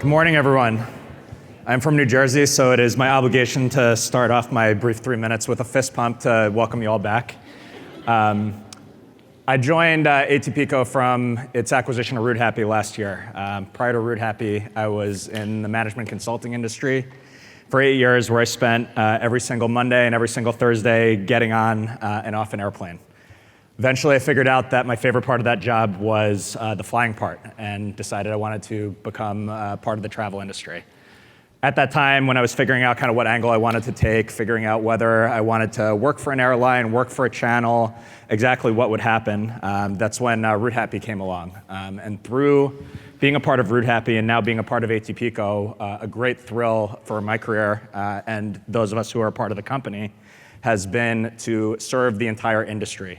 morning, everyone. I'm from New Jersey, so it is my obligation to start off my brief 3 minutes with a fist pump to welcome you all back. I joined ATPCO from its acquisition of RootHappy last year. Prior to RootHappy, I was in the management consulting industry for 8 years, where I spent every single Monday and every single Thursday getting on and off an airplane. Eventually, I figured out that my favorite part of that job was the flying part, and decided I wanted to become part of the travel industry. At that time, when I was figuring out kind of what angle I wanted to take, figuring out whether I wanted to work for an airline, work for a channel, exactly what would happen, that's when RootHappy came along. And through being a part of RootHappy and now being a part of ATPCO, a great thrill for my career and those of us who are a part of the company has been to serve the entire industry.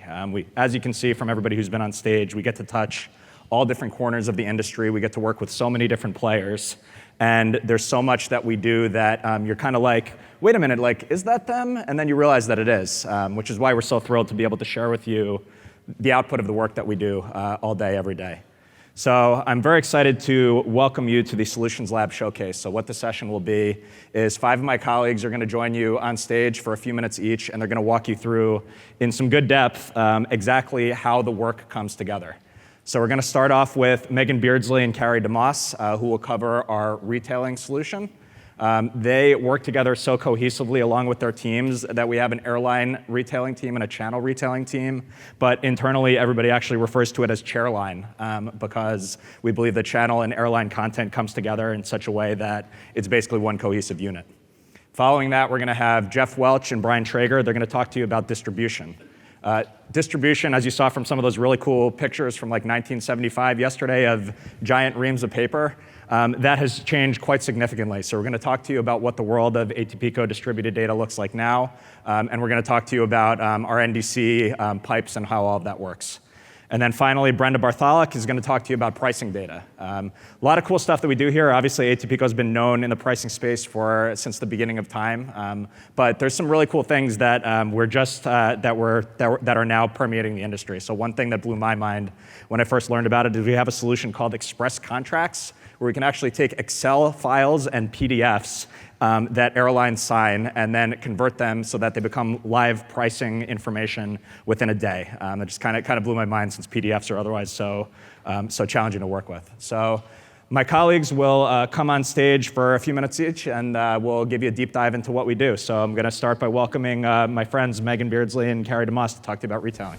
As you can see from everybody who's been on stage, we get to touch all different corners of the industry. We get to work with so many different players. And there's so much that we do that you're kind of like, wait a minute, like, is that them? And then you realize that it is, which is why we're so thrilled to be able to share with you the output of the work that we do all day, every day. So I'm very excited to welcome you to the Solutions Lab Showcase. So what the session will be is 5 of my colleagues are going to join you on stage for a few minutes each, and they're going to walk you through, in some good depth, exactly how the work comes together. So we're going to start off with Megan Beardsley and Carrie DeMoss, who will cover our retailing solution. They work together so cohesively along with their teams that we have an airline retailing team and a channel retailing team, but internally everybody actually refers to it as Chairline because we believe the channel and airline content comes together in such a way that it's basically one cohesive unit. Following that, we're going to have Jeff Welch and Brian Traeger. They're going to talk to you about distribution. Distribution, as you saw from some of those really cool pictures from like 1975 yesterday of giant reams of paper, that has changed quite significantly. So we're going to talk to you about what the world of ATPCO distributed data looks like now, and we're going to talk to you about our NDC pipes and how all of that works. And then finally, Brenda Bartholock is going to talk to you about pricing data. A lot of cool stuff that we do here. Obviously, ATPCO has been known in the pricing space since the beginning of time, but there's some really cool things that that are now permeating the industry. So one thing that blew my mind when I first learned about it is we have a solution called Express Contracts, where we can actually take Excel files and PDFs that airlines sign and then convert them so that they become live pricing information within a day. It just kind of blew my mind, since PDFs are otherwise so challenging to work with. So my colleagues will come on stage for a few minutes each, and we'll give you a deep dive into what we do. So I'm going to start by welcoming my friends Megan Beardsley and Carrie DeMoss to talk to you about retailing.